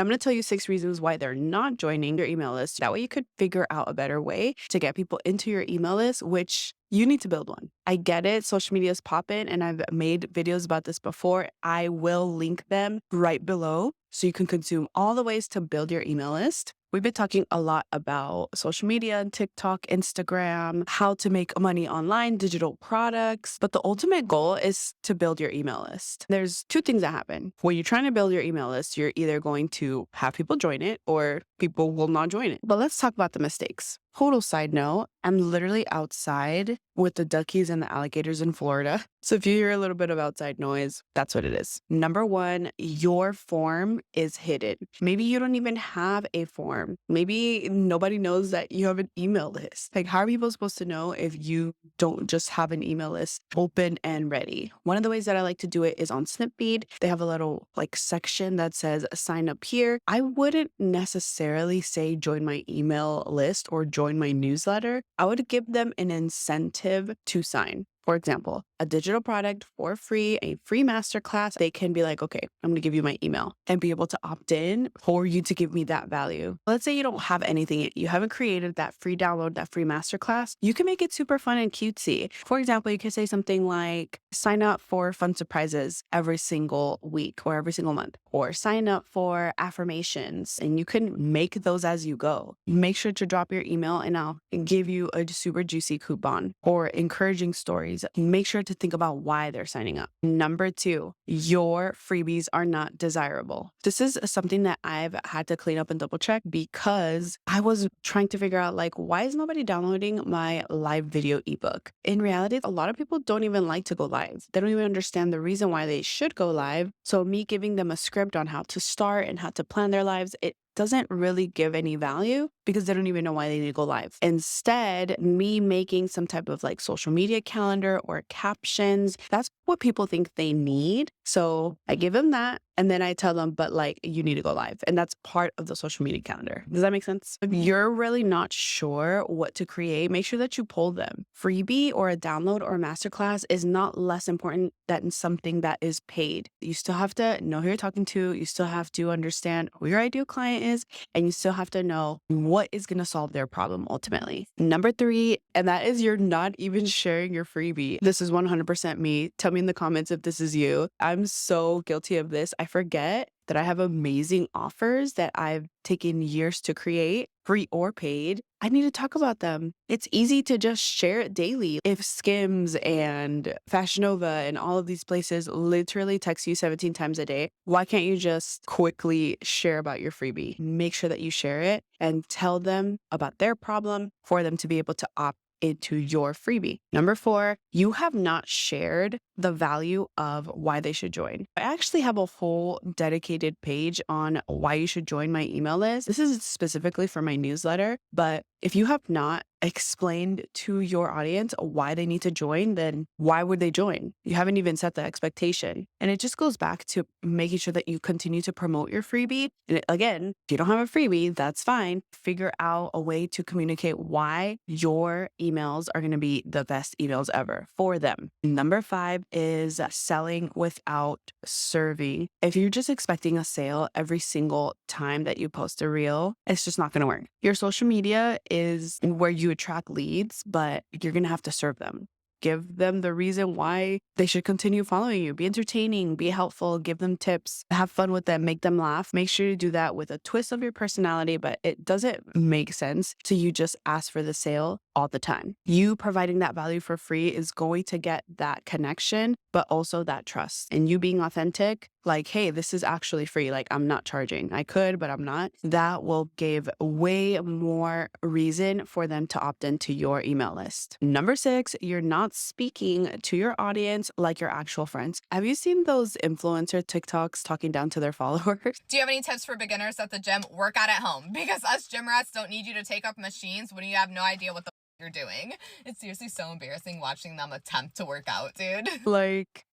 I'm going to tell you 6 reasons why they're not joining your email list. That way you could figure out a better way to get people into your email list, which you need to build one. I get it. Social media is popping, and I've made videos about this before. I will link them right below so you can consume all the ways to build your email list. We've been talking a lot about social media, TikTok, Instagram, how to make money online, digital products, but the ultimate goal is to build your email list. There's 2 things that happen. When you're trying to build your email list, you're either going to have people join it or people will not join it. But let's talk about the mistakes. Total side note, I'm literally outside with the duckies and the alligators in Florida. So if you hear a little bit of outside noise, that's what it is. Number 1, your form is hidden. Maybe you don't even have a form. Maybe nobody knows that you have an email list. Like, how are people supposed to know if you don't just have an email list open and ready? One of the ways that I like to do it is on Snipfeed. They have a little section that says sign up here. I wouldn't necessarily say join my email list or join my newsletter. I would give them an incentive to sign. For example, a digital product for free, a free masterclass, they can be like, okay, I'm going to give you my email and be able to opt in for you to give me that value. Let's say you don't have anything yet. You haven't created that free download, that free masterclass. You can make it super fun and cutesy. For example, you could say something like sign up for fun surprises every single week or every single month, or sign up for affirmations, and you can make those as you go. Make sure to drop your email and I'll give you a super juicy coupon or encouraging stories. Make sure to think about why they're signing up. Number 2, your freebies are not desirable. This is something that I've had to clean up and double check because I was trying to figure out why is nobody downloading my live video ebook? In reality, a lot of people don't even like to go live. They don't even understand the reason why they should go live. So me giving them a script on how to start and how to plan their lives, it doesn't really give any value because they don't even know why they need to go live. Instead, me making some type of social media calendar or captions, that's what people think they need. So I give them that and then I tell them, but you need to go live. And that's part of the social media calendar. Does that make sense? If you're really not sure what to create, make sure that you poll them. Freebie or a download or a masterclass is not less important than something that is paid. You still have to know who you're talking to. You still have to understand who your ideal client is, and you still have to know what is going to solve their problem ultimately. Number 3, and that is you're not even sharing your freebie. This is 100% me. Tell me in the comments if this is you. I'm so guilty of this. I forget that I have amazing offers that I've taken years to create, free or paid. I need to talk about them. It's easy to just share it daily. If Skims and Fashion Nova and all of these places literally text you 17 times a day, why can't you just quickly share about your freebie? Make sure that you share it and tell them about their problem for them to be able to opt into your freebie. Number 4, you have not shared the value of why they should join. I actually have a whole dedicated page on why you should join my email list. This is specifically for my newsletter, but if you have not explained to your audience why they need to join, then why would they join? You haven't even set the expectation. And it just goes back to making sure that you continue to promote your freebie. And again, if you don't have a freebie, that's fine. Figure out a way to communicate why your emails are going to be the best emails ever for them. Number 5 is selling without serving. If you're just expecting a sale every single time that you post a reel, it's just not going to work. Your social media is where you attract leads, but you're going to have to serve them. Give them the reason why they should continue following you. Be entertaining, be helpful, give them tips, have fun with them, make them laugh. Make sure you do that with a twist of your personality, but it doesn't make sense to you just ask for the sale all the time. You providing that value for free is going to get that connection, but also that trust. And you being authentic, hey, this is actually free. I'm not charging. I could, but I'm not. That will give way more reason for them to opt into your email list. Number 6, you're not speaking to your audience like your actual friends. Have you seen those influencer TikToks talking down to their followers? Do you have any tips for beginners at the gym? Work out at home, because us gym rats don't need you to take up machines when you have no idea what the you're doing. It's seriously so embarrassing watching them attempt to work out, dude.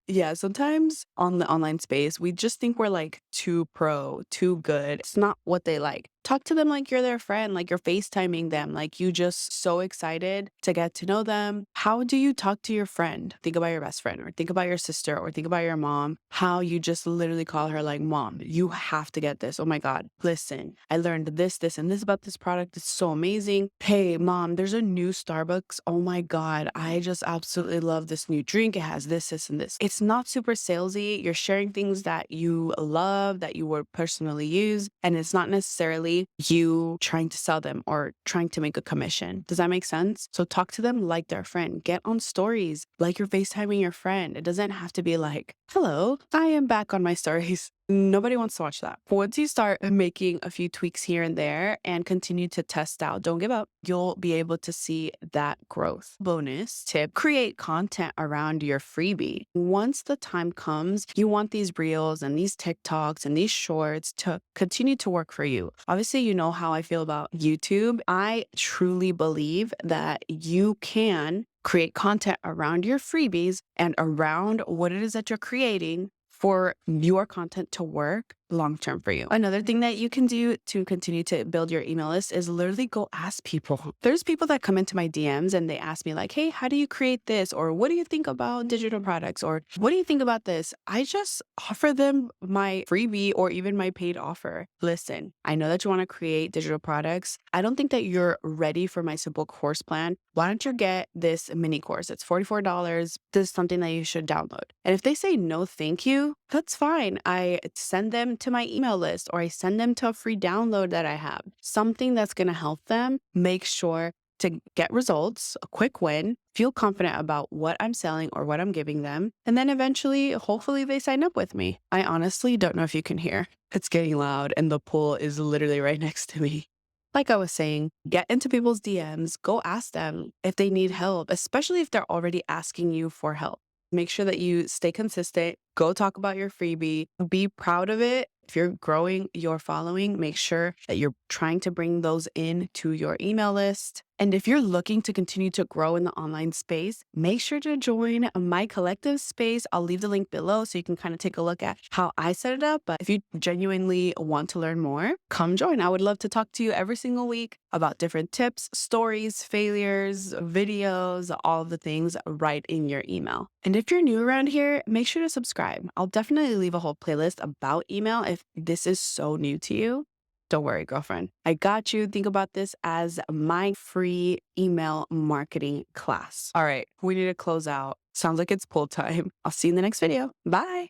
Yeah, sometimes on the online space, we just think we're too pro, too good. It's not what they like. Talk to them like you're their friend, like you're FaceTiming them, like you just so excited to get to know them. How do you talk to your friend? Think about your best friend, or think about your sister, or think about your mom, how you just literally call her like, Mom, you have to get this. Oh my God, listen, I learned this, and this about this product. It's so amazing. Hey, Mom, there's a new Starbucks. Oh my God, I just absolutely love this new drink. It has this, and this. It's not super salesy. You're sharing things that you love, that you would personally use, and it's not necessarily you trying to sell them or trying to make a commission. Does that make sense? So talk to them like their friend. Get on stories like you're FaceTiming your friend. It doesn't have to be like, hello, I am back on my stories. Nobody wants to watch that. Once you start making a few tweaks here and there and continue to test out, don't give up, you'll be able to see that growth. Bonus tip, create content around your freebie. Once the time comes, you want these reels and these TikToks and these shorts to continue to work for you. Obviously, you know how I feel about YouTube. I truly believe that you can create content around your freebies and around what it is that you're creating for your content to work long term for you. Another thing that you can do to continue to build your email list is literally go ask people. There's people that come into my DMs and they ask me like, hey, how do you create this? Or what do you think about digital products? Or what do you think about this? I just offer them my freebie or even my paid offer. Listen, I know that you want to create digital products. I don't think that you're ready for my simple course plan. Why don't you get this mini course? It's $44. This is something that you should download. And if they say no, thank you, that's fine. I send them to my email list, or I send them to a free download that I have, something that's going to help them make sure to get results, a quick win, feel confident about what I'm selling or what I'm giving them. And then eventually, hopefully they sign up with me. I honestly don't know if you can hear. It's getting loud and the pool is literally right next to me. Like I was saying, get into people's DMs, go ask them if they need help, especially if they're already asking you for help. Make sure that you stay consistent. Go talk about your freebie. Be proud of it. If you're growing your following, make sure that you're trying to bring those in to your email list. And if you're looking to continue to grow in the online space, make sure to join my collective space. I'll leave the link below so you can kind of take a look at how I set it up. But if you genuinely want to learn more, come join. I would love to talk to you every single week about different tips, stories, failures, videos, all of the things right in your email. And if you're new around here, make sure to subscribe. I'll definitely leave a whole playlist about email if this is so new to you. Don't worry, girlfriend. I got you. Think about this as my free email marketing class. All right, we need to close out. Sounds like it's pool time. I'll see you in the next video. Bye.